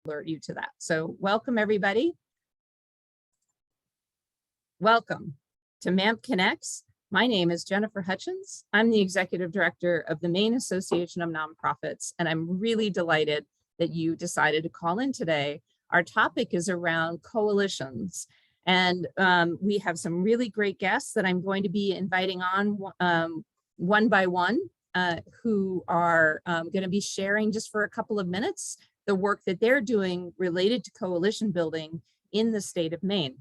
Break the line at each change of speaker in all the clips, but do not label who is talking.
alert you to that. So welcome everybody. Welcome to MANP Connects. My name is Jennifer Hutchins. I'm the Executive Director of the Maine Association of Nonprofits, and I'm really delighted that you decided to call in today. Our topic is around coalitions, and we have some really great guests that I'm going to be inviting on one by one, who are going to be sharing just for a couple of minutes the work that they're doing related to coalition building in the state of Maine.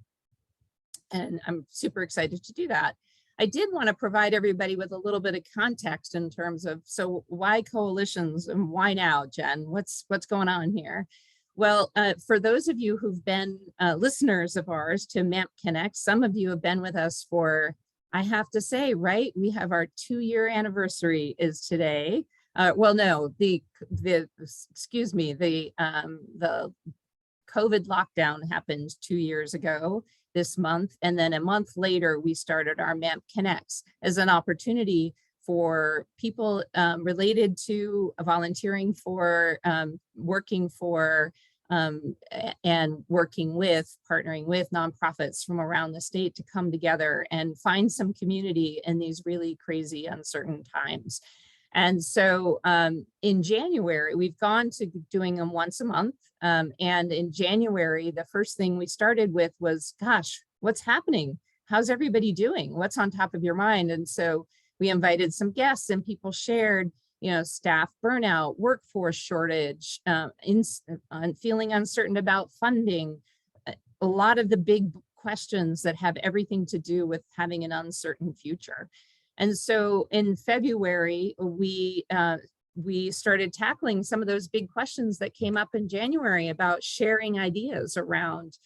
And I'm super excited to do that. I did want to provide everybody with a little bit of context in terms of, so why coalitions and why now, Jen? What's going on here? Well, for those of you who've been listeners of ours to MANP Connect, some of you have been with us for, I have to say, right? We have our 2-year anniversary is today. Well, no, excuse me, the COVID lockdown happened 2 years ago this month. And then a month later, we started our MANP Connects as an opportunity for people related to volunteering for, working for, and working with, partnering with nonprofits from around the state to come together and find some community in these really crazy, uncertain times. And so in January, we've gone to doing them once a month. And in January, the first thing we started with was, gosh, what's happening? How's everybody doing? What's on top of your mind? And so we invited some guests and people shared, you know, staff burnout, workforce shortage, feeling uncertain about funding, a lot of the big questions that have everything to do with having an uncertain future. And so in February, we started tackling some of those big questions that came up in January about sharing ideas around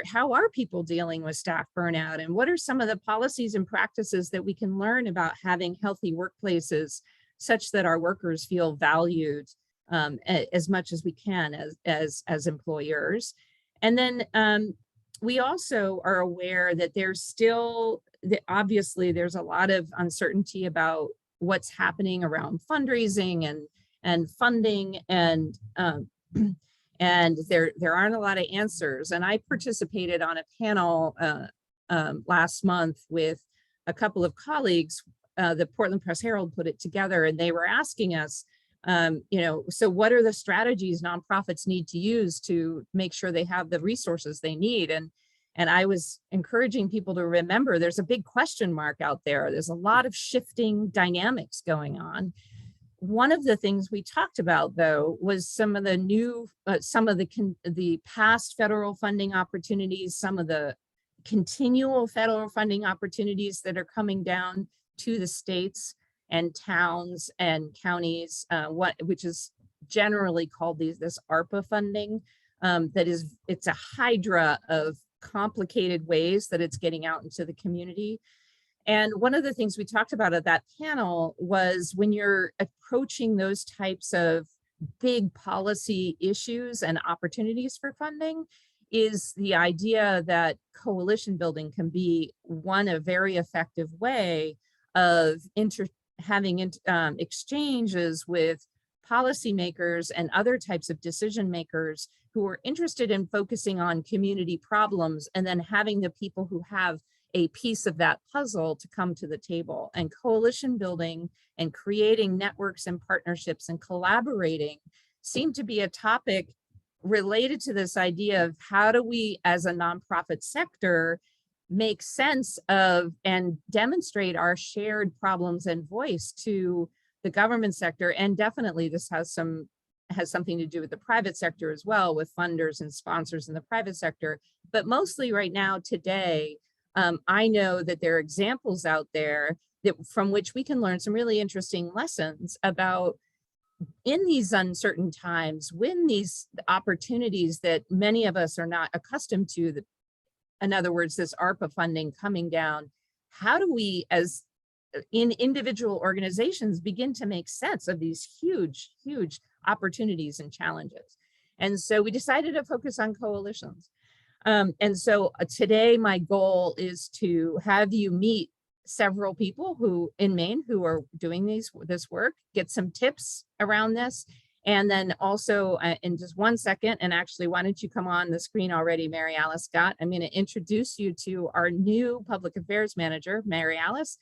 how are people dealing with staff burnout, and what are some of the policies and practices that we can learn about having healthy workplaces such that our workers feel valued as much as we can as employers. And then we also are aware that there's still, obviously there's a lot of uncertainty about what's happening around fundraising and funding, and there aren't a lot of answers. And I participated on a panel last month with a couple of colleagues. The Portland Press Herald put it together, and they were asking us, you know, so what are the strategies nonprofits need to use to make sure they have the resources they need? And I was encouraging people to remember there's a big question mark out there. There's a lot of shifting dynamics going on. One of the things we talked about, though, was some of the new, some of the past federal funding opportunities, some of the continual federal funding opportunities that are coming down to the states and towns and counties, which is generally called this ARPA funding. It's a hydra of complicated ways that it's getting out into the community. And one of the things we talked about at that panel was when you're approaching those types of big policy issues and opportunities for funding, is the idea that coalition building can be a very effective way of having exchanges with policymakers and other types of decision makers who are interested in focusing on community problems, and then having the people who have a piece of that puzzle to come to the table. And coalition building and creating networks and partnerships and collaborating seem to be a topic related to this idea of how do we, as a nonprofit sector, make sense of and demonstrate our shared problems and voice to the government sector. And definitely this has something to do with the private sector as well, with funders and sponsors in the private sector. But mostly right now, today, I know that there are examples out there from which we can learn some really interesting lessons about, in these uncertain times, when these opportunities that many of us are not accustomed to, in other words, this ARPA funding coming down, how do we, as in individual organizations, begin to make sense of these huge, huge opportunities and challenges? And so we decided to focus on coalitions. And so today my goal is to have you meet several people who in Maine who are doing this work, get some tips around this, And then also in just 1 second, and actually, why don't you come on the screen already, Mary Alice Scott? I'm going to introduce you to our new public affairs manager, Mary Alice.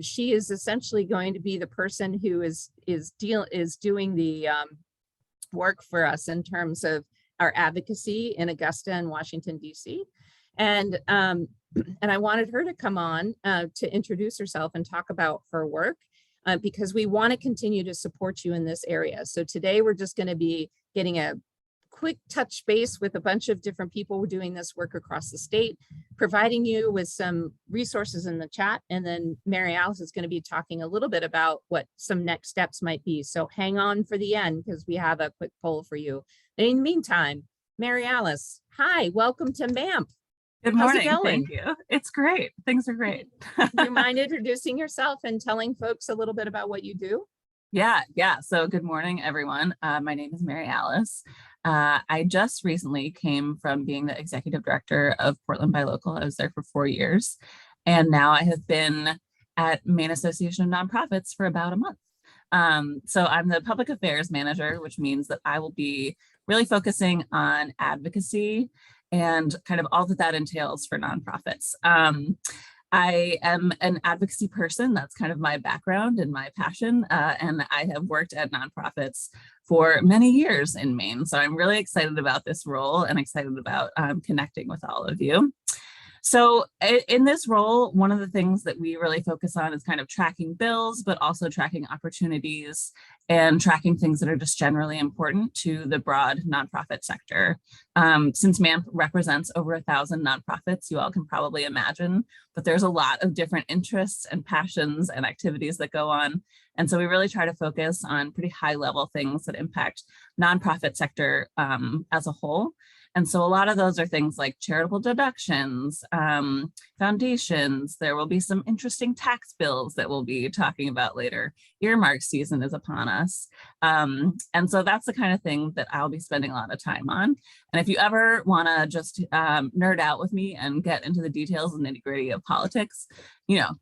She is essentially going to be the person who is doing the work for us in terms of our advocacy in Augusta and Washington, D.C. And I wanted her to come on to introduce herself and talk about her work because we want to continue to support you in this area. So today we're just going to be getting a quick touch base with a bunch of different people doing this work across the state, providing you with some resources in the chat. And then Mary Alice is going to be talking a little bit about what some next steps might be. So hang on for the end because we have a quick poll for you. In the meantime, Mary Alice, hi, welcome to MANP.
Good morning. Thank you. It's great. Things are great.
Do you mind introducing yourself and telling folks a little bit about what you do?
Yeah. So good morning, everyone. My name is Mary Alice. I just recently came from being the executive director of Portland by Local. I was there for 4 years. And now I have been at Maine Association of Nonprofits for about a month. So I'm the public affairs manager, which means that I will be really focusing on advocacy and kind of all that entails for nonprofits. I am an advocacy person. That's kind of my background and my passion. And I have worked at nonprofits for many years in Maine. So I'm really excited about this role and excited about connecting with all of you. So in this role, one of the things that we really focus on is kind of tracking bills, but also tracking opportunities and tracking things that are just generally important to the broad nonprofit sector. Since MANP represents over 1,000 nonprofits, you all can probably imagine that there's a lot of different interests and passions and activities that go on. And so we really try to focus on pretty high level things that impact nonprofit sector as a whole. And so a lot of those are things like charitable deductions, foundations. There will be some interesting tax bills that we'll be talking about later. Earmark season is upon us. And so that's the kind of thing that I'll be spending a lot of time on. And if you ever want to just nerd out with me and get into the details and nitty gritty of politics,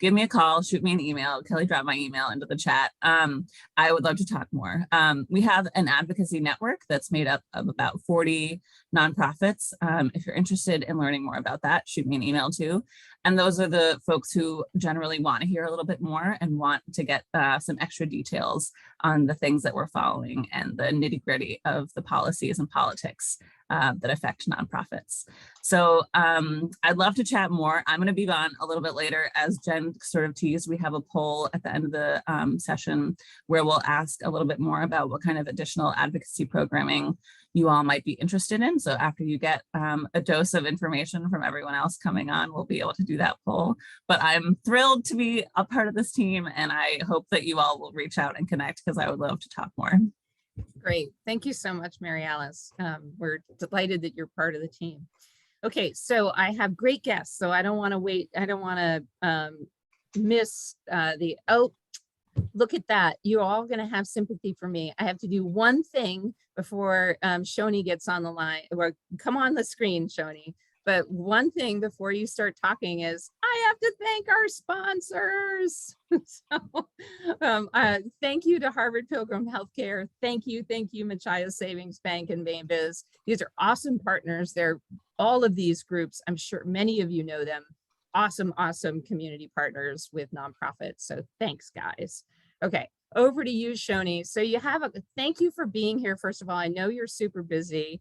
give me a call, shoot me an email. Kelly dropped my email into the chat. I would love to talk more. We have an advocacy network that's made up of about 40 nonprofits. If you're interested in learning more about that, shoot me an email too. And those are the folks who generally want to hear a little bit more and want to get some extra details on the things that we're following and the nitty gritty of the policies and politics that affect nonprofits. So I'd love to chat more. I'm going to be on a little bit later. As Jen sort of teased, we have a poll at the end of the session where we'll ask a little bit more about what kind of additional advocacy programming you all might be interested in. So after you get a dose of information from everyone else coming on, we'll be able to do that poll. But I'm thrilled to be a part of this team, and I hope that you all will reach out and connect because I would love to talk more.
Great. Thank you so much, Mary Alice. We're delighted that you're part of the team. Okay, so I have great guests, so I don't want to wait. I don't want to miss look at that. You're all going to have sympathy for me. I have to do one thing before Shoni gets on the line, or come on the screen, Shoni. But one thing before you start talking is I have to thank our sponsors. So thank you to Harvard Pilgrim Healthcare. Thank you, Machias Savings Bank and Maine Biz. These are awesome partners. They're all of these groups. I'm sure many of you know them. Awesome community partners with nonprofits. So thanks, guys. Okay, over to you, Shoni. So thank you for being here. First of all, I know you're super busy.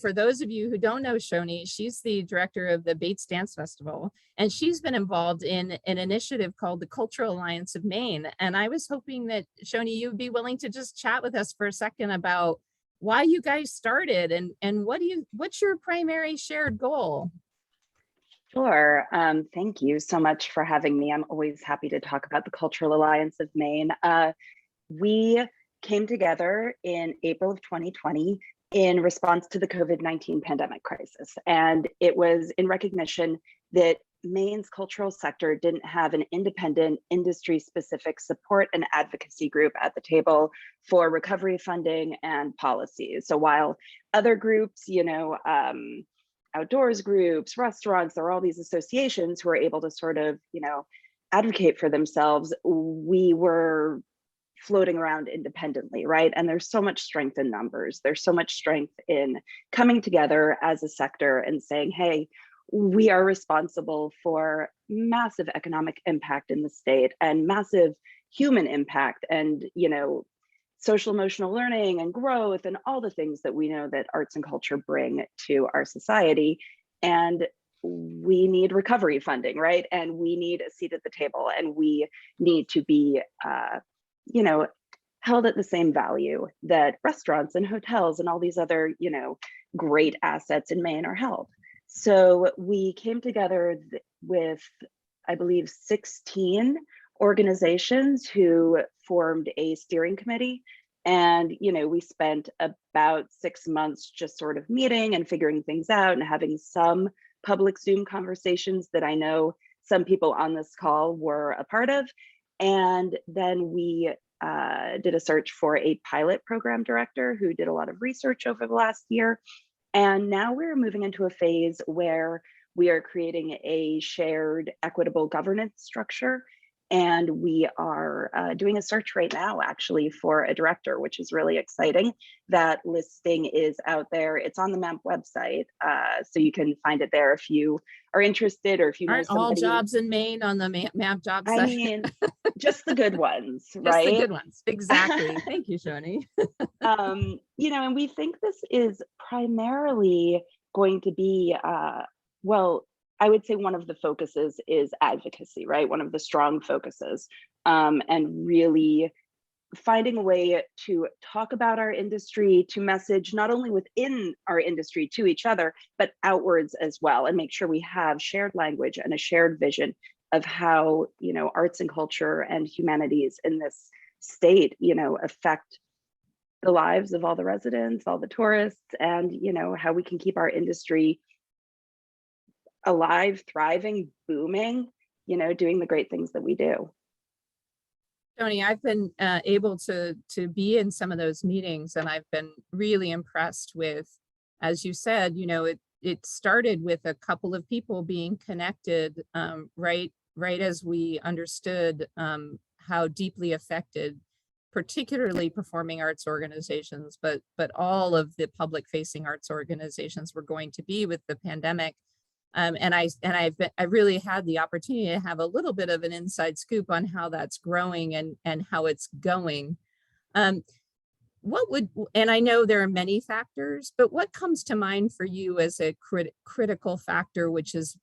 For those of you who don't know Shoni, she's the director of the Bates Dance Festival, and she's been involved in an initiative called the Cultural Alliance of Maine. And I was hoping that, Shoni, you'd be willing to just chat with us for a second about why you guys started and what's your primary shared goal?
Sure. Thank you so much for having me. I'm always happy to talk about the Cultural Alliance of Maine. We came together in April of 2020 in response to the COVID-19 pandemic crisis. And it was in recognition that Maine's cultural sector didn't have an independent industry-specific support and advocacy group at the table for recovery funding and policies. So while other groups, outdoors groups, restaurants, there are all these associations who are able to sort of, advocate for themselves, we were floating around independently, right? And there's so much strength in numbers. There's so much strength in coming together as a sector and saying, hey, we are responsible for massive economic impact in the state and massive human impact and, you know, social emotional learning and growth and all the things that we know that arts and culture bring to our society. And we need recovery funding, right? And we need a seat at the table, and we need to be, you know, held at the same value that restaurants and hotels and all these other, you know, great assets in Maine are held. So we came together with, I believe, 16 organizations who formed a steering committee. And, you know, we spent about 6 months just sort of meeting and figuring things out and having some public Zoom conversations that I know some people on this call were a part of. And then we did a search for a pilot program director who did a lot of research over the last year. And now we're moving into a phase where we are creating a shared equitable governance structure. And we are doing a search right now, actually, for a director, which is really exciting. That listing is out there. It's on the MANP website, so you can find it there if you are interested or if you know
Aren't all
somebody.
jobs in Maine on the MAP job
I
site?
mean, just the good ones,
Just
right?
the good ones. Exactly. Thank you, Shoni.
You know, and we think this is primarily going to be, well, I would say one of the focuses is advocacy, right? One of the strong focuses, and really finding a way to talk about our industry, to message not only within our industry to each other, but outwards as well, and make sure we have shared language and a shared vision of how, you know, arts and culture and humanities in this state, you know, affect the lives of all the residents, all the tourists, and, you know, how we can keep our industry alive, thriving, booming, you know, doing the great things that we do.
Tony, I've been able to be in some of those meetings, and I've been really impressed with, as you said, you know, it started with a couple of people being connected, right as we understood how deeply affected, particularly performing arts organizations, but all of the public facing arts organizations were going to be with the pandemic. And I've really had the opportunity to have a little bit of an inside scoop on how that's growing and how it's going. And I know there are many factors, but what comes to mind for you as a critical factor, which has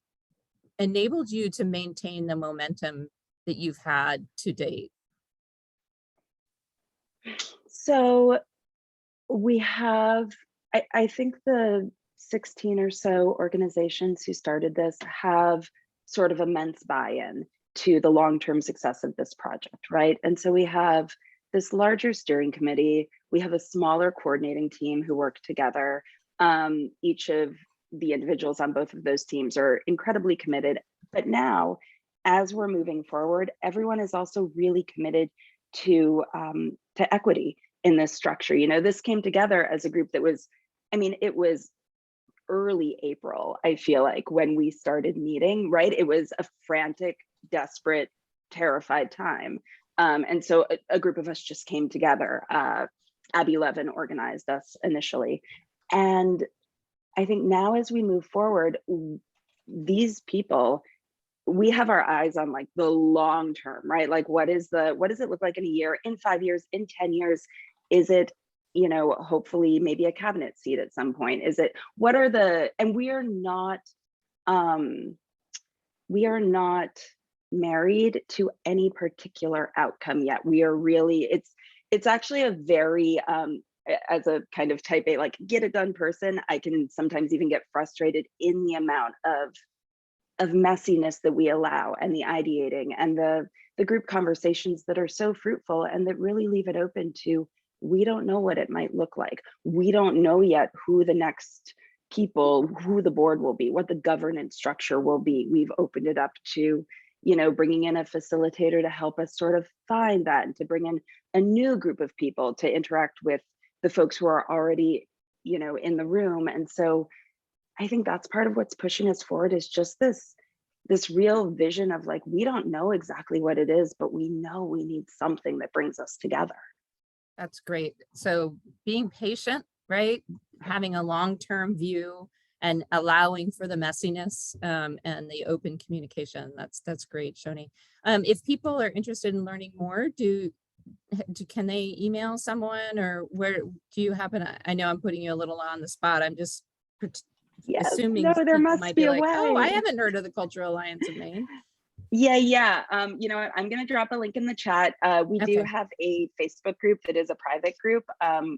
enabled you to maintain the momentum that you've had to date?
So we have, I think the 16 or so organizations who started this have sort of immense buy-in to the long-term success of this project, right? And so we have this larger steering committee, we have a smaller coordinating team who work together. Each of the individuals on both of those teams are incredibly committed. But now, as we're moving forward, everyone is also really committed to equity in this structure. You know, this came together as a group that was, I mean, it was early April, I feel like, when we started meeting, right? It was a frantic, desperate, terrified time. And so a group of us just came together. Abby Levin organized us initially. And I think now as we move forward, these people, we have our eyes on like the long term, right? Like what does it look like in a year, in 5 years, in 10 years? Is it, you know, hopefully maybe a cabinet seat at some point? Is it, what are the, and we are not married to any particular outcome yet. We are really, it's actually a very, as a kind of type A, like get it done person, I can sometimes even get frustrated in the amount of messiness that we allow, and the ideating and the group conversations that are so fruitful and that really leave it open to, we don't know what it might look like. We don't know yet who the next people, who the board will be, what the governance structure will be. We've opened it up to, you know, bringing in a facilitator to help us sort of find that, and to bring in a new group of people to interact with the folks who are already, you know, in the room. And so I think that's part of what's pushing us forward, is just this this real vision of like, we don't know exactly what it is, but we know we need something that brings us together.
That's great. So being patient, right? Having a long-term view and allowing for the messiness and the open communication. That's great, Shoni. If people are interested in learning more, can they email someone, or where do you happen? I know I'm putting you a little on the spot. I'm just
Yes,
assuming
no, there
people
must
might
be
be
a
like, oh, I
way.
haven't heard of the Cultural Alliance of Maine.
Yeah. You know what? I'm going to drop a link in the chat. We do
Okay.
have a Facebook group that is a private group.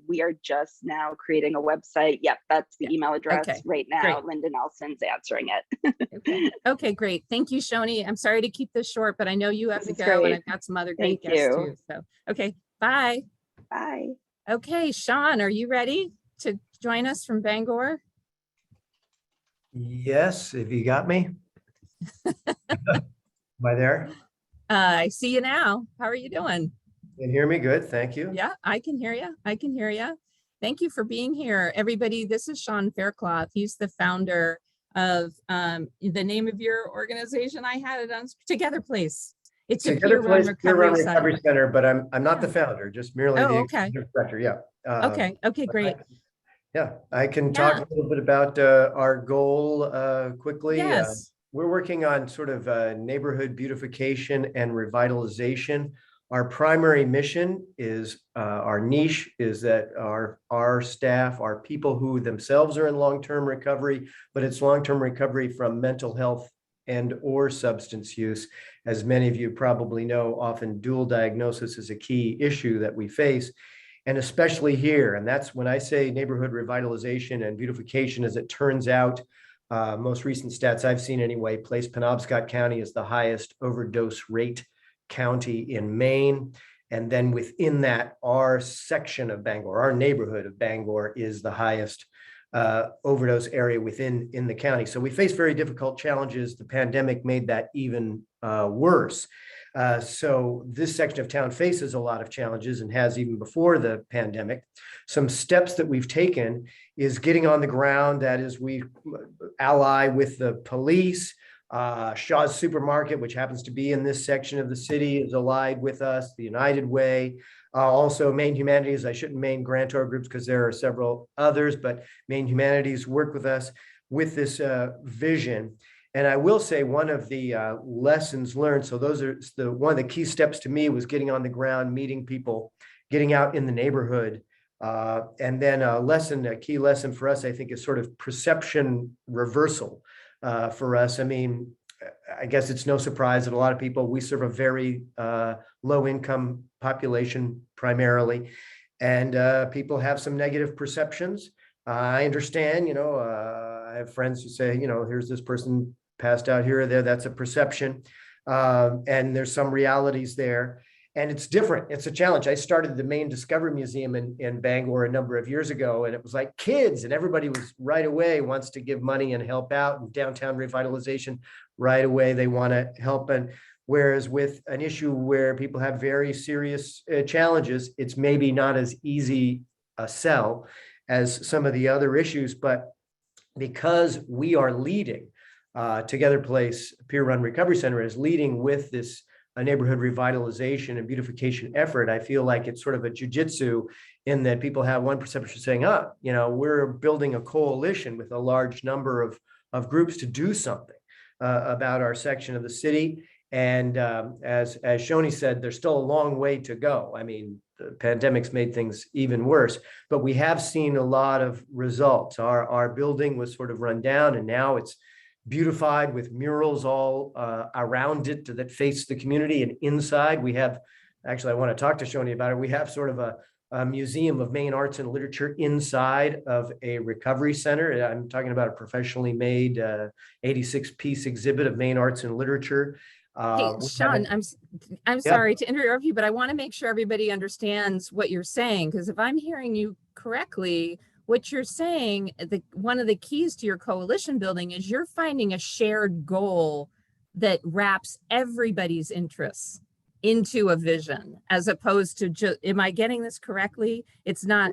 We are just now creating a website. Yep, that's the
Yeah.
email address
Okay.
right now.
Great.
Linda Nelson's answering it.
Okay. Okay, great. Thank you, Shoni. I'm sorry to keep this short, but I know you have
This
to
is
go, and
great.
I've got some other great
Thank
guests
you.
too. So, okay, bye.
Bye.
Okay, Sean, are you ready to join us from Bangor?
Yes, if you got me. Am I there?
I see you now. How are you doing?
Can you hear me? Good, thank you.
Yeah, I can hear you. I can hear you. Thank you for being here. Everybody, this is Sean Faircloth. He's the founder of the name of your organization. I had it on Together Place. It's a
Together
peer-run
Place Peer-Run
recovery center.
Recovery Center, but I'm not the
Yeah.
founder, just merely
Oh,
the
okay.
executive director. Yeah.
Okay. Okay,
But
great.
Yeah, I can
Yeah.
talk a little bit about our goal quickly.
Yes.
We're working on sort of neighborhood beautification and revitalization. Our primary mission is our niche is that our staff are people who themselves are in long-term recovery, but it's long-term recovery from mental health and or substance use. As many of you probably know, often dual diagnosis is a key issue that we face, and especially here. And that's when I say neighborhood revitalization and beautification, as it turns out, most recent stats I've seen anyway, place Penobscot County is the highest overdose rate county in Maine. And then within that, our section of Bangor, our neighborhood of Bangor is the highest overdose area in the county. So we face very difficult challenges. The pandemic made that even worse. So this section of town faces a lot of challenges and has even before the pandemic. Some steps that we've taken is getting on the ground. That is, we ally with the police. Shaw's Supermarket, which happens to be in this section of the city, is allied with us, the United Way. Also, Maine Humanities. I shouldn't name grantor groups because there are several others, but Maine Humanities work with us with this vision. And I will say one of the lessons learned, so those are one of the key steps to me was getting on the ground, meeting people, getting out in the neighborhood. And then a key lesson for us, I think, is sort of perception reversal for us. I mean, I guess it's no surprise that a lot of people, we serve a very low income population primarily, and people have some negative perceptions. I understand, I have friends who say, here's this person passed out here or there, that's a perception. And there's some realities there. And it's different. It's a challenge. I started the Maine Discovery Museum in Bangor a number of years ago, and it was like kids, and everybody was right away wants to give money and help out, and downtown revitalization, right away they want to help. And whereas with an issue where people have very serious challenges, it's maybe not as easy a sell as some of the other issues, but because we are leading, Together Place Peer-Run Recovery Center is leading with this neighborhood revitalization and beautification effort. I feel like it's sort of a jujitsu in that people have one perception saying, we're building a coalition with a large number of groups to do something about our section of the city. And as Shoni said, there's still a long way to go. I mean, the pandemic's made things even worse, but we have seen a lot of results. Our building was sort of run down, and now it's beautified with murals all around it that face the community. And inside we have, actually, I want to talk to Shoni about it. We have sort of a museum of Maine arts and literature inside of a recovery center. I'm talking about a professionally made 86-piece exhibit of Maine arts and literature.
Hey, Sean, I'm
Yeah.
sorry to interrupt you, but I want to make sure everybody understands what you're saying, because if I'm hearing you correctly, what you're saying, one of the keys to your coalition building is you're finding a shared goal that wraps everybody's interests into a vision, as opposed to just, am I getting this correctly? It's not,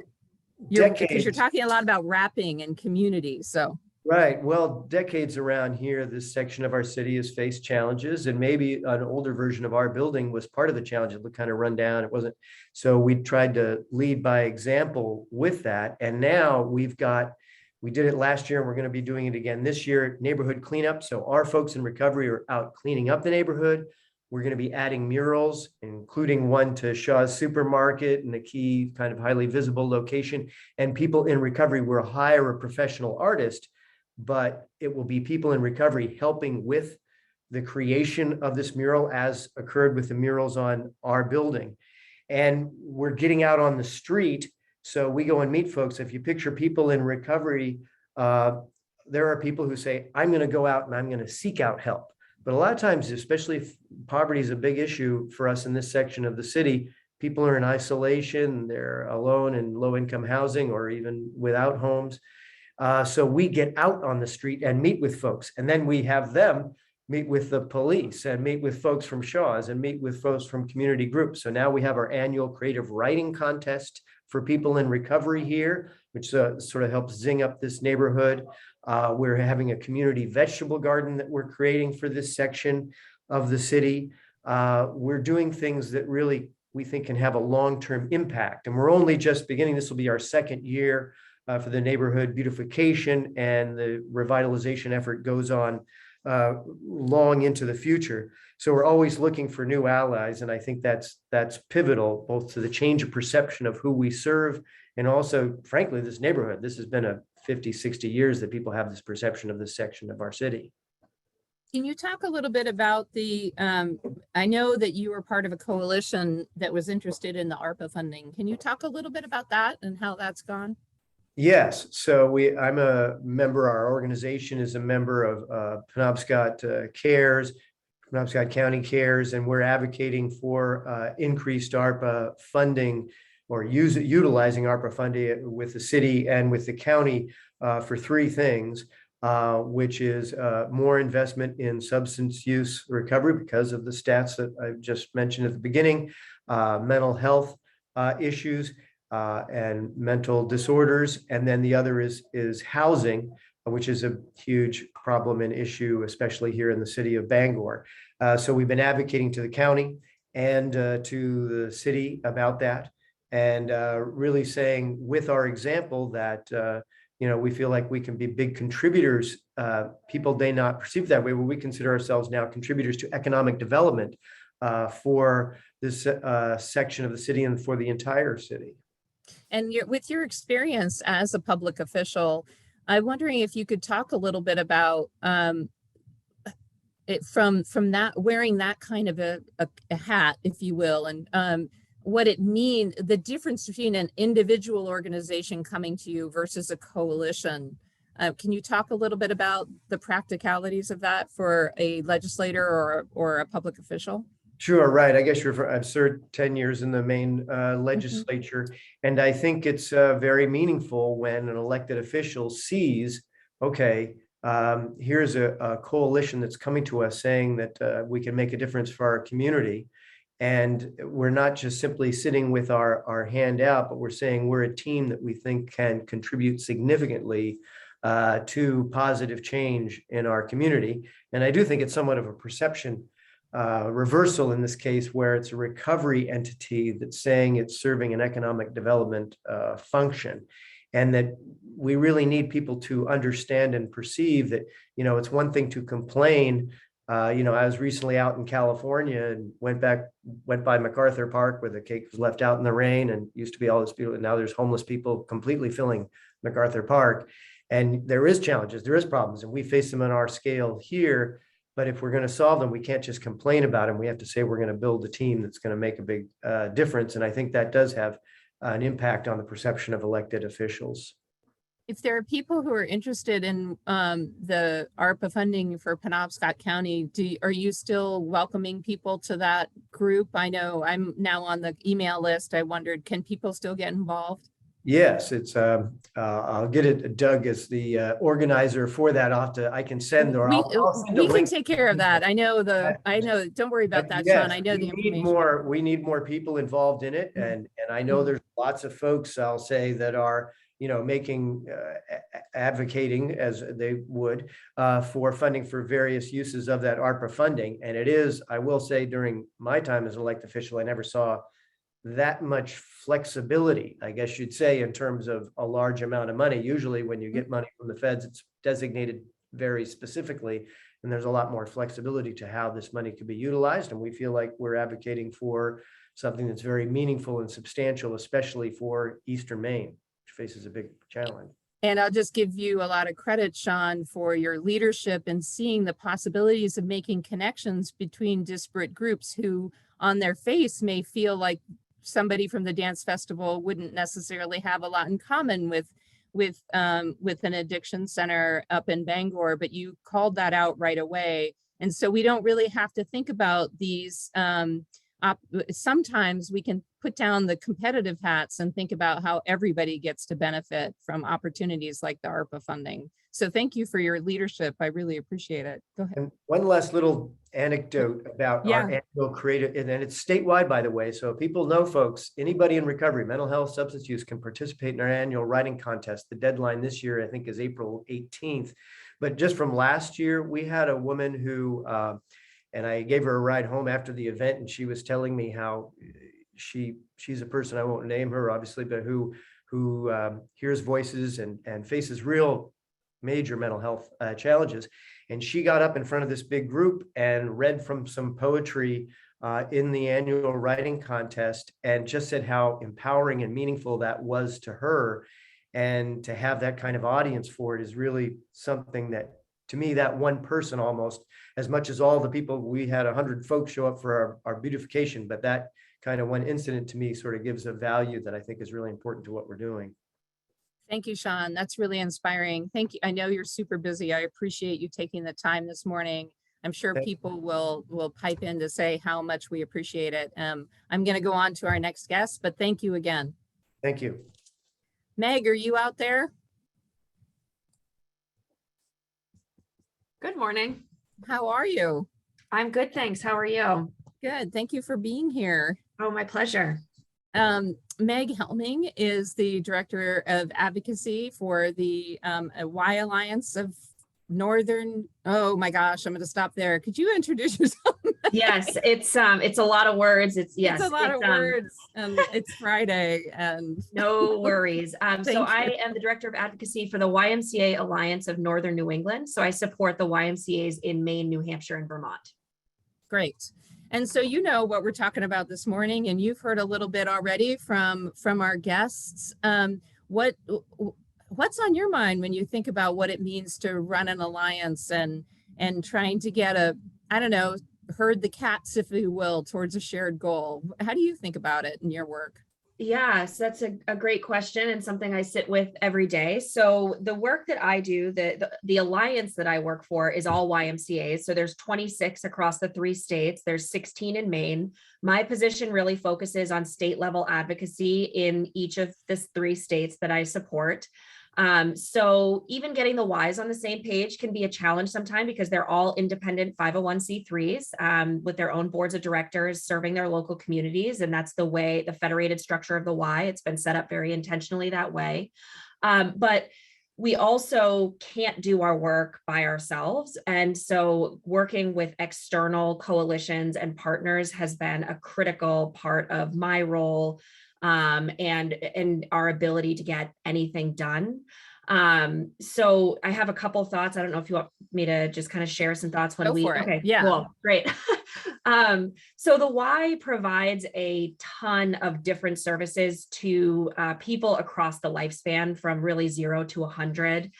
because you're talking a lot about wrapping and community, so.
Right. Well, decades around here, this section of our city has faced challenges, and maybe an older version of our building was part of the challenge. It looked kind of run down. It wasn't. So we tried to lead by example with that. And now we did it last year and we're going to be doing it again this year, neighborhood cleanup. So our folks in recovery are out cleaning up the neighborhood. We're going to be adding murals, including one to Shaw's Supermarket in a key kind of highly visible location. And people in recovery will hire a professional artist, but it will be people in recovery helping with the creation of this mural, as occurred with the murals on our building. And we're getting out on the street. So we go and meet folks. If you picture people in recovery, there are people who say, I'm going to go out and I'm going to seek out help. But a lot of times, especially if poverty is a big issue for us in this section of the city, people are in isolation, they're alone in low-income housing or even without homes. So we get out on the street and meet with folks, and then we have them meet with the police and meet with folks from Shaw's and meet with folks from community groups. So now we have our annual creative writing contest for people in recovery here, which sort of helps zing up this neighborhood. We're having a community vegetable garden that we're creating for this section of the city. We're doing things that really we think can have a long-term impact, and we're only just beginning. This will be our second year for the neighborhood beautification, and the revitalization effort goes on long into the future. So we're always looking for new allies, and I think that's pivotal both to the change of perception of who we serve, and also, frankly, this neighborhood. This has been a 50, 60 years that people have this perception of this section of our city.
Can you talk a little bit about I know that you were part of a coalition that was interested in the ARPA funding. Can you talk a little bit about that and how that's gone?
Yes, so I'm a member, our organization is a member of Penobscot Cares, Penobscot County Cares, and we're advocating for increased ARPA funding, or utilizing ARPA funding with the city and with the county for three things, which is more investment in substance use recovery because of the stats that I just mentioned at the beginning, mental health issues, and mental disorders. And then the other is housing, which is a huge problem and issue, especially here in the city of Bangor. So we've been advocating to the county and to the city about that, and really saying with our example that we feel like we can be big contributors. People may not perceive it that way, but we consider ourselves now contributors to economic development for this section of the city and for the entire city.
And with your experience as a public official, I'm wondering if you could talk a little bit about it from that, wearing that kind of a hat, if you will, and what it means, the difference between an individual organization coming to you versus a coalition. Can you talk a little bit about the practicalities of that for a legislator or a public official?
Sure, right. I guess I've served 10 years in the Maine legislature, and I think it's very meaningful when an elected official sees, okay, here's a coalition that's coming to us saying that we can make a difference for our community. And we're not just simply sitting with our hand out, but we're saying we're a team that we think can contribute significantly to positive change in our community. And I do think it's somewhat of a perception reversal in this case, where it's a recovery entity that's saying it's serving an economic development function. And that we really need people to understand and perceive that, it's one thing to complain. I was recently out in California and went by MacArthur Park where the cake was left out in the rain, and used to be all this people, and now there's homeless people completely filling MacArthur Park. And there is challenges, there is problems, and we face them on our scale here. But if we're going to solve them, we can't just complain about them. We have to say we're going to build a team that's going to make a big difference. And I think that does have an impact on the perception of elected officials.
If there are people who are interested in the ARPA funding for Penobscot County, are you still welcoming people to that group? I know I'm now on the email list. I wondered, can people still get involved?
Yes, it's I'll get it. Doug is the organizer for that. I can send, or I'll send
we can take care of that. I know. Don't worry about that,
yes,
Sean. I know the information.
We need more people involved in it, and I know there's lots of folks, I'll say, that are making, advocating as they would for funding for various uses of that ARPA funding. And it is, I will say, during my time as an elected official, I never saw that much flexibility, I guess you'd say, in terms of a large amount of money. Usually when you get money from the feds, it's designated very specifically, and there's a lot more flexibility to how this money could be utilized. And we feel like we're advocating for something that's very meaningful and substantial, especially for Eastern Maine, which faces a big challenge.
And I'll just give you a lot of credit, Sean, for your leadership and seeing the possibilities of making connections between disparate groups who on their face may feel like somebody from the dance festival wouldn't necessarily have a lot in common with an addiction center up in Bangor, but you called that out right away. And so we don't really have to think about these. Sometimes we can put down the competitive hats and think about how everybody gets to benefit from opportunities like the ARPA funding. So thank you for your leadership. I really appreciate it. Go ahead.
And one last little anecdote about our annual creative, and it's statewide, by the way. So people know, folks, anybody in recovery, mental health, substance use can participate in our annual writing contest. The deadline this year, I think, is April 18th. But just from last year, we had a woman who, and I gave her a ride home after the event, and she was telling me how she's a person, I won't name her obviously, but who hears voices and faces real major mental health challenges. And she got up in front of this big group and read from some poetry in the annual writing contest, and just said how empowering and meaningful that was to her. And to have that kind of audience for it is really something that, to me, that one person, almost as much as all the people, we had 100 folks show up for our beautification, but that kind of one incident to me sort of gives a value that I think is really important to what we're doing.
Thank you, Sean. That's really inspiring. Thank you. I know you're super busy. I appreciate you taking the time this morning. I'm sure people will pipe in to say how much we appreciate it. I'm going to go on to our next guest, but thank you again.
Thank you.
Meg, are you out there?
Good morning.
How are you?
I'm good, thanks. How are you?
Good. Thank you for being here.
Oh, my pleasure.
Meg Helming is the Director of Advocacy for the Y Alliance of Northern. Oh my gosh, I'm going to stop there. Could you introduce yourself?
Yes, it's a lot of words. It's
a lot of words, and it's Friday, and
no worries. So I
you.
am the Director of Advocacy for the YMCA Alliance of Northern New England. So I support the YMCAs in Maine, New Hampshire, and Vermont.
Great. And so you know what we're talking about this morning, and you've heard a little bit already from our guests. What's on your mind when you think about what it means to run an alliance and trying to get herd the cats, if you will, towards a shared goal? How do you think about it in your work?
Yes, that's a great question, and something I sit with every day. So the work that I do, the alliance that I work for is all YMCAs. So there's 26 across the 3 states. There's 16 in Maine. My position really focuses on state level advocacy in each of the 3 states that I support. So even getting the Ys on the same page can be a challenge sometimes, because they're all independent 501c3s with their own boards of directors serving their local communities. And that's the way, the federated structure of the Y, it's been set up very intentionally that way. But we also can't do our work by ourselves. And so working with external coalitions and partners has been a critical part of my role and our ability to get anything done. So I have a couple thoughts. I don't know if you want me to just kind of share some thoughts when
Okay. Yeah.
Cool. Great. So the Y provides a ton of different services to people across the lifespan from really 0 to 100.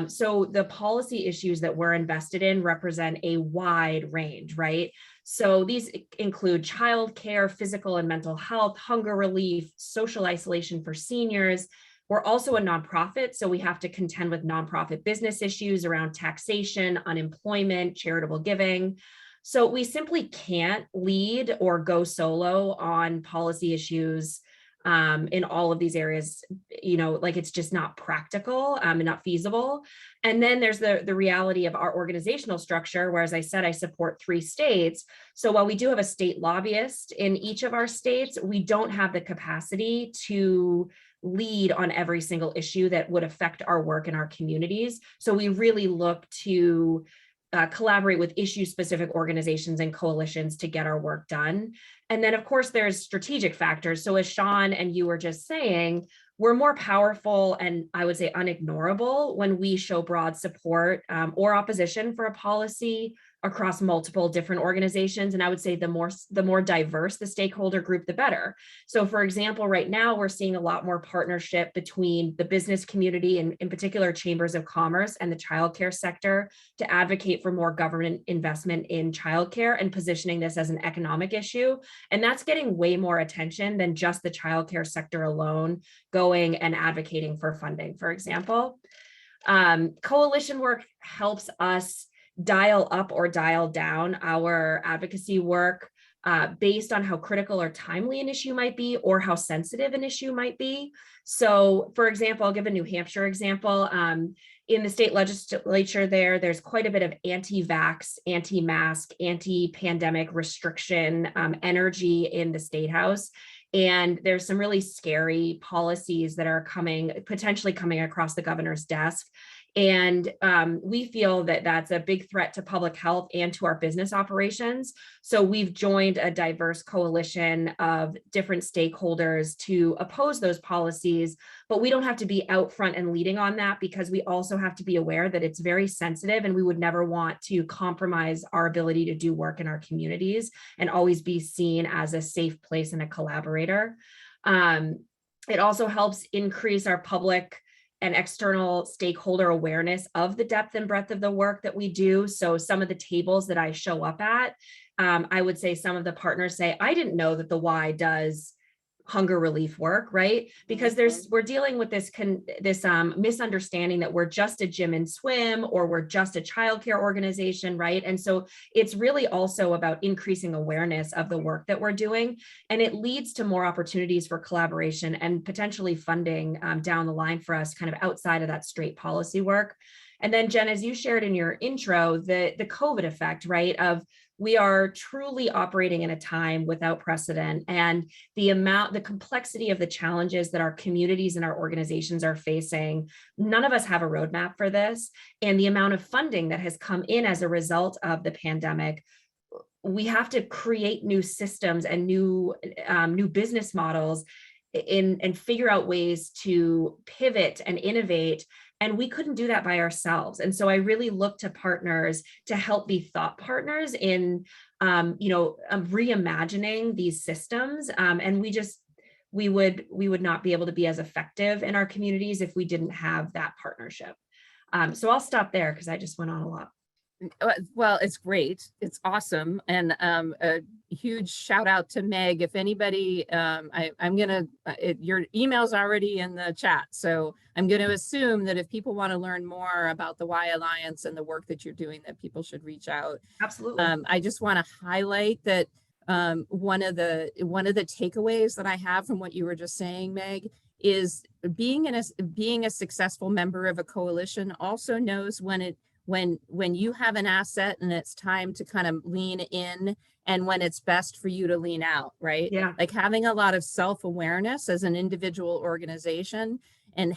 So the policy issues that we're invested in represent a wide range, right? So these include childcare, physical and mental health, hunger relief, social isolation for seniors. We're also a nonprofit, so we have to contend with nonprofit business issues around taxation, unemployment, charitable giving. So we simply can't lead or go solo on policy issues in all of these areas, like it's just not practical and not feasible. And then there's the reality of our organizational structure, where, as I said, I support 3 states. So while we do have a state lobbyist in each of our states, we don't have the capacity to lead on every single issue that would affect our work in our communities. So we really look to collaborate with issue-specific organizations and coalitions to get our work done. And then, of course, there's strategic factors. So as Sean and you were just saying, we're more powerful and I would say unignorable when we show broad support or opposition for a policy across multiple different organizations. And I would say the more diverse the stakeholder group, the better. So for example, right now we're seeing a lot more partnership between the business community and in particular chambers of commerce and the childcare sector to advocate for more government investment in childcare and positioning this as an economic issue. And that's getting way more attention than just the childcare sector alone going and advocating for funding, for example. Coalition work helps us dial up or dial down our advocacy work based on how critical or timely an issue might be or how sensitive an issue might be. So for example, I'll give a New Hampshire example. In the state legislature there's quite a bit of anti-vax, anti-mask, anti-pandemic restriction energy in the State House. And there's some really scary policies that are potentially coming across the governor's desk. And we feel that that's a big threat to public health and to our business operations. So we've joined a diverse coalition of different stakeholders to oppose those policies, but we don't have to be out front and leading on that because we also have to be aware that it's very sensitive and we would never want to compromise our ability to do work in our communities and always be seen as a safe place and a collaborator. It also helps increase our public and external stakeholder awareness of the depth and breadth of the work that we do. So some of the tables that I show up at, I would say some of the partners say, I didn't know that the Y does hunger relief work, right? Because we're dealing with this misunderstanding that we're just a gym and swim or we're just a childcare organization, right? And so it's really also about increasing awareness of the work that we're doing, and it leads to more opportunities for collaboration and potentially funding down the line for us, kind of outside of that straight policy work. And then Jen, as you shared in your intro, the COVID effect, right, of we are truly operating in a time without precedent, and the complexity of the challenges that our communities and our organizations are facing, none of us have a roadmap for this. And the amount of funding that has come in as a result of the pandemic, we have to create new systems and new business models and figure out ways to pivot and innovate. And we couldn't do that by ourselves. And so I really look to partners to help be thought partners in, reimagining these systems. And we would not be able to be as effective in our communities if we didn't have that partnership. So I'll stop there because I just went on a lot.
Well, it's great. It's awesome. And a huge shout out to Meg. If anybody, your email's already in the chat. So I'm going to assume that if people want to learn more about the Y Alliance and the work that you're doing, that people should reach out.
Absolutely.
I just want to highlight that one of the takeaways that I have from what you were just saying, Meg, is being a successful member of a coalition also knows when you have an asset and it's time to kind of lean in and when it's best for you to lean out, right?
Yeah.
Like having a lot of self-awareness as an individual organization and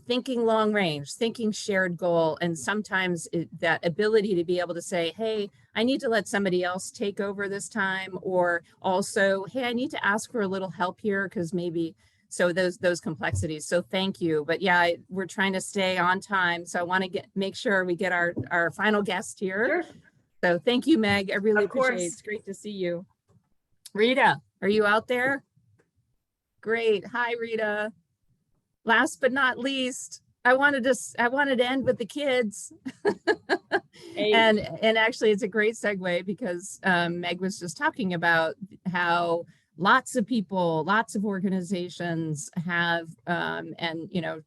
thinking long range, thinking shared goal, and sometimes that ability to be able to say, hey, I need to let somebody else take over this time, or also, hey, I need to ask for a little help here because maybe. So those complexities. So thank you. But yeah, we're trying to stay on time. So I want to make sure we get our final guest here.
Sure.
So thank you, Meg. I really appreciate it. It's great to see you. Rita, are you out there? Great. Hi, Rita. Last but not least, I wanted to end with the kids.
Hey.
And actually it's a great segue because Meg was just talking about how lots of people, lots of organizations have, and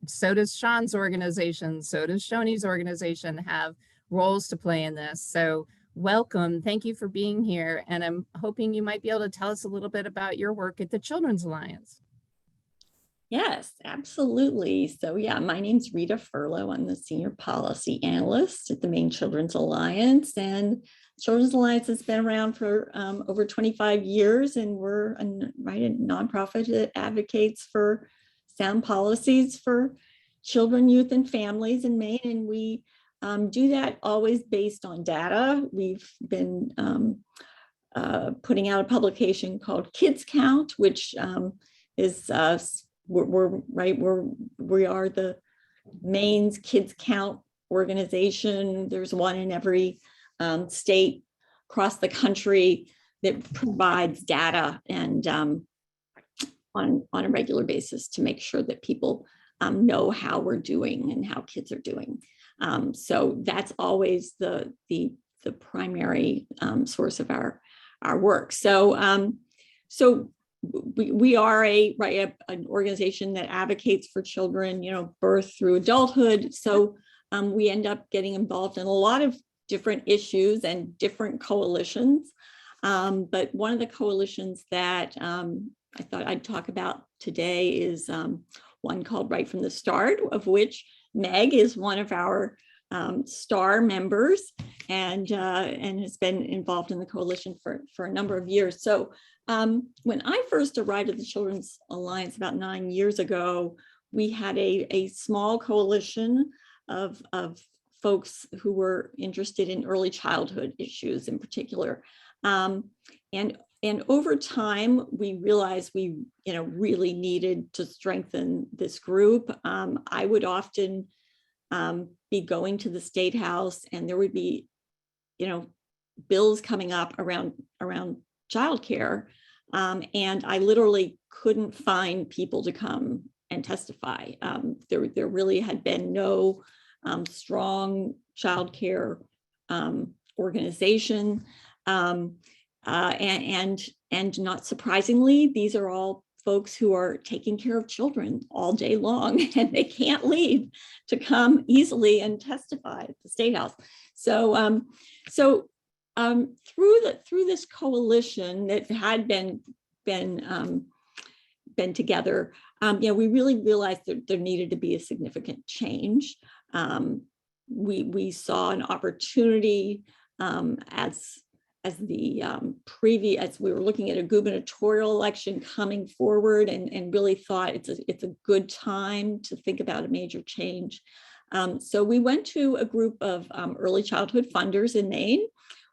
so does Sean's organization, so does Shoni's organization, have roles to play in this. So welcome, thank you for being here. And I'm hoping you might be able to tell us a little bit about your work at the Children's Alliance.
Yes, absolutely. So yeah, my name's Rita Furlow. I'm the Senior Policy Analyst at the Maine Children's Alliance. And Children's Alliance has been around for over 25 years, and we're a nonprofit that advocates for sound policies for children, youth, and families in Maine. And we do that always based on data. We've been putting out a publication called Kids Count, which is we are the Maine's Kids Count organization. There's one in every state across the country that provides data and on a regular basis to make sure that people know how we're doing and how kids are doing. So that's always the primary source of our work. So we are an organization that advocates for children, birth through adulthood. So we end up getting involved in a lot of different issues and different coalitions. But one of the coalitions that I thought I'd talk about today is one called Right from the Start, of which Meg is one of our STAR members and has been involved in the coalition for a number of years. So when I first arrived at the Children's Alliance about 9 years ago, we had a small coalition of folks who were interested in early childhood issues in particular. And over time, we realized we really needed to strengthen this group. I would often be going to the State House, and there would be, bills coming up around childcare, and I literally couldn't find people to come and testify. There really had been no strong childcare organization, and not surprisingly, these are all folks who are taking care of children all day long, and they can't leave to come easily and testify at the State House. So, through this coalition that had been together, we really realized that there needed to be a significant change. We saw an opportunity as we were looking at a gubernatorial election coming forward, and really thought it's a good time to think about a major change. So we went to a group of early childhood funders in Maine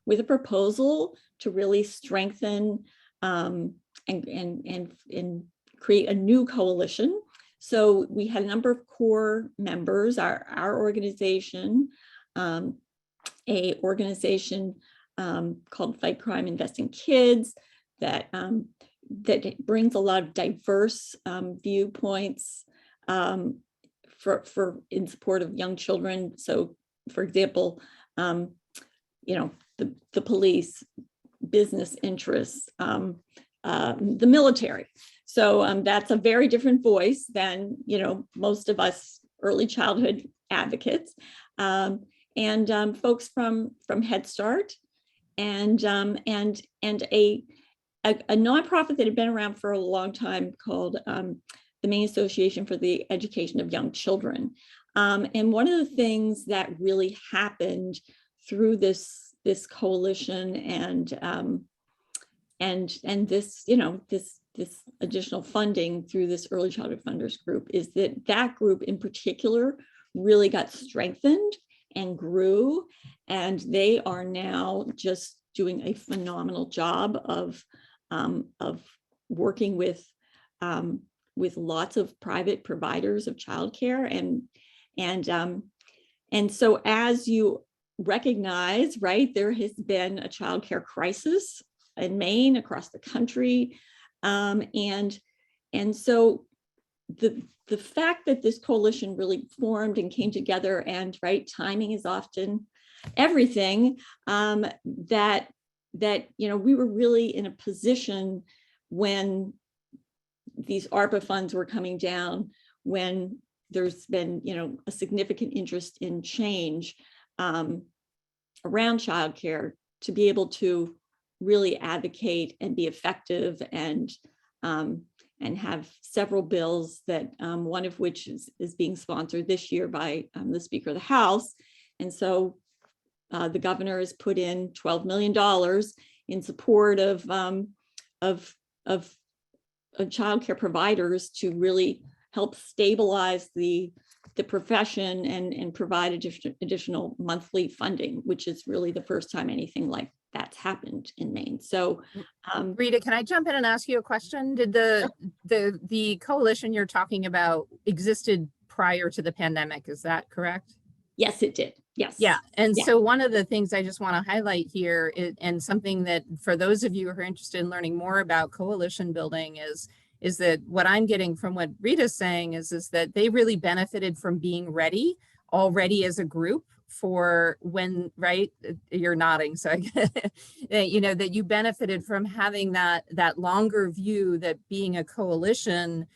with a proposal to really strengthen and create a new coalition. So we had a number of core members, our organization, a organization called Fight Crime, Invest in Kids, that brings a lot of diverse viewpoints for in support of young children. So, for example, the police, business interests, the military. So that's a very different voice than most of us early childhood advocates, and folks from Head Start, and a nonprofit that had been around for a long time called the Maine Association for the Education of Young Children. And one of the things that really happened through this coalition and this this additional funding through this early childhood funders group is that group in particular really got strengthened and grew, and they are now just doing a phenomenal job of working with lots of private providers of childcare, and so as you recognize, right, there has been a childcare crisis in Maine, across the country, and so the fact that this coalition really formed and came together, and right, timing is often everything, that we were really in a position when these ARPA funds were coming down, when there's been a significant interest in change around childcare, to be able to really advocate and be effective, and have several bills that one of which is being sponsored this year by the Speaker of the House. And so the governor has put in $12 million in support of childcare providers to really help stabilize the profession and provide additional monthly funding, which is really the first time anything like that's happened in Maine. So
Rita, can I jump in and ask you a question? Did the coalition you're talking about existed prior to the pandemic? Is that correct?
yes, it did. Yes.
Yeah. And
Yeah.
so one of the things I just want to highlight here and something that for those of you who are interested in learning more about coalition building is that what I'm getting from what Rita's saying is that they really benefited from being ready already as a group for when, right? You're nodding. So you know, that you benefited from having that longer view, that being a coalition,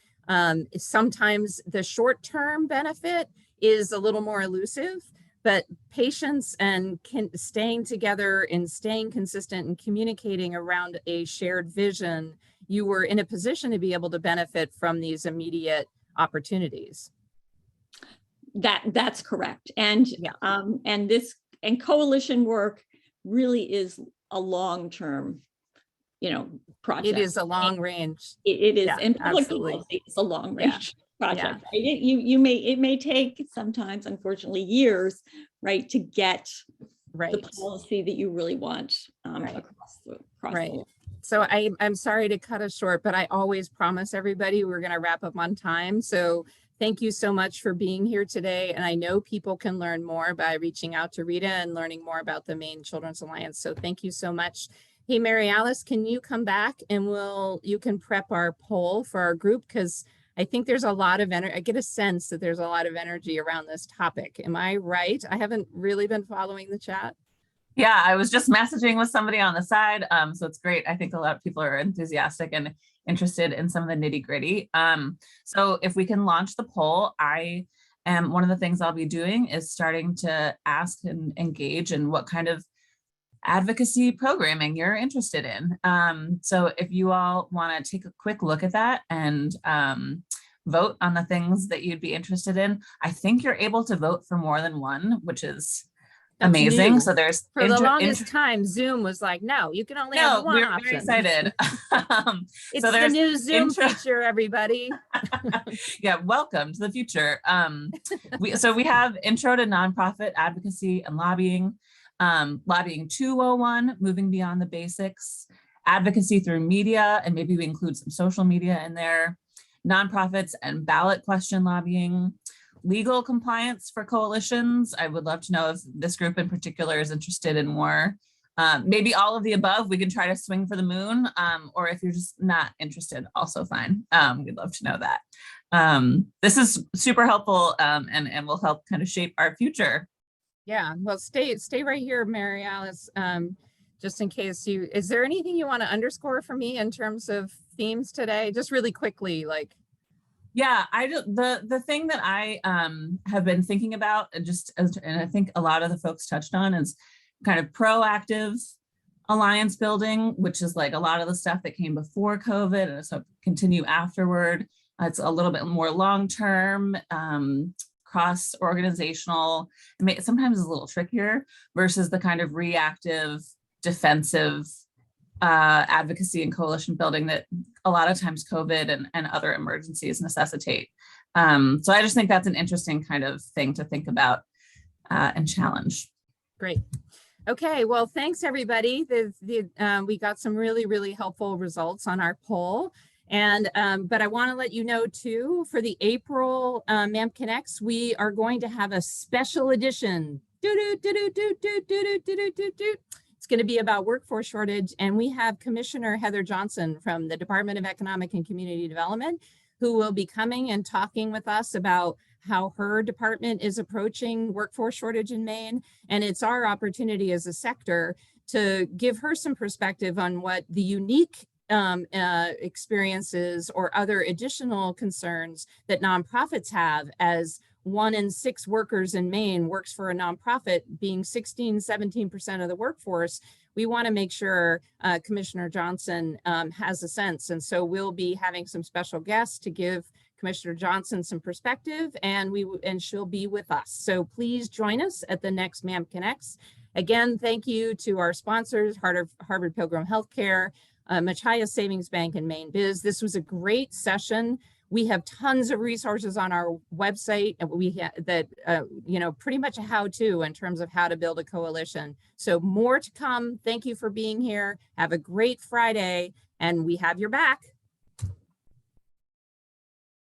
sometimes the short-term benefit is a little more elusive, but patience and staying together and staying consistent and communicating around a shared vision, you were in a position to be able to benefit from these immediate opportunities.
That's correct. And and coalition work really is a long-term, project.
It is a long range.
It is,
Yeah,
and public
absolutely.
policy is a long range project.
Yeah.
It may take sometimes, unfortunately, years, right, to get
Right.
the policy that you really want
Right.
across the
Right.
board.
So I'm sorry to cut us short, but I always promise everybody we're going to wrap up on time. So thank you so much for being here today. And I know people can learn more by reaching out to Rita and learning more about the Maine Children's Alliance. So thank you so much. Hey, Mary Alice, can you come back and you can prep our poll for our group? Because I think there's a lot of energy. I get a sense that there's a lot of energy around this topic. Am I right? I haven't really been following the chat.
Yeah, I was just messaging with somebody on the side. So it's great. I think a lot of people are enthusiastic and interested in some of the nitty gritty. So if we can launch the poll, one of the things I'll be doing is starting to ask and engage in what kind of advocacy programming you're interested in. So if you all want to take a quick look at that and vote on the things that you'd be interested in, I think you're able to vote for more than one, which is amazing.
New.
So there's
for the longest time, Zoom was like, no, you can only have one
we're
option.
very excited.
It's the new Zoom feature, everybody.
Yeah, welcome to the future. We have intro to nonprofit advocacy and lobbying, lobbying 201, moving beyond the basics, advocacy through media, and maybe we include some social media in there, nonprofits and ballot question lobbying, legal compliance for coalitions. I would love to know if this group in particular is interested in more. Maybe all of the above, we can try to swing for the moon, or if you're just not interested, also fine. We'd love to know that. This is super helpful and will help kind of shape our future.
Yeah, well, stay right here, Mary Alice, just in case is there anything you want to underscore for me in terms of themes today? Just really quickly, like.
Yeah, the thing that I have been thinking about, and I think a lot of the folks touched on, is kind of proactive alliance building, which is like a lot of the stuff that came before COVID and so continue afterward. It's a little bit more long-term, cross-organizational. Sometimes it's a little trickier versus the kind of reactive, defensive advocacy and coalition building that a lot of times COVID and other emergencies necessitate. So I just think that's an interesting kind of thing to think about and challenge.
Great. Okay, well, thanks everybody. We got some really, really helpful results on our poll. And but I want to let you know too, for the April MANP Connects, we are going to have a special edition. It's going to be about workforce shortage, and we have Commissioner Heather Johnson from the Department of Economic and Community Development, who will be coming and talking with us about how her department is approaching workforce shortage in Maine. And it's our opportunity as a sector to give her some perspective on what the unique experiences or other additional concerns that nonprofits have, as 1 in 6 workers in Maine works for a nonprofit, being 16–17% of the workforce. We want to make sure Commissioner Johnson has a sense. And so we'll be having some special guests to give Commissioner Johnson some perspective, and she'll be with us. So please join us at the next MANP Connects. Again, thank you to our sponsors, Harvard Pilgrim Healthcare, Machia Savings Bank, and Maine Biz. This was a great session. We have tons of resources on our website, and you know, pretty much a how-to in terms of how to build a coalition. So more to come. Thank you for being here. Have a great Friday, and we have your back.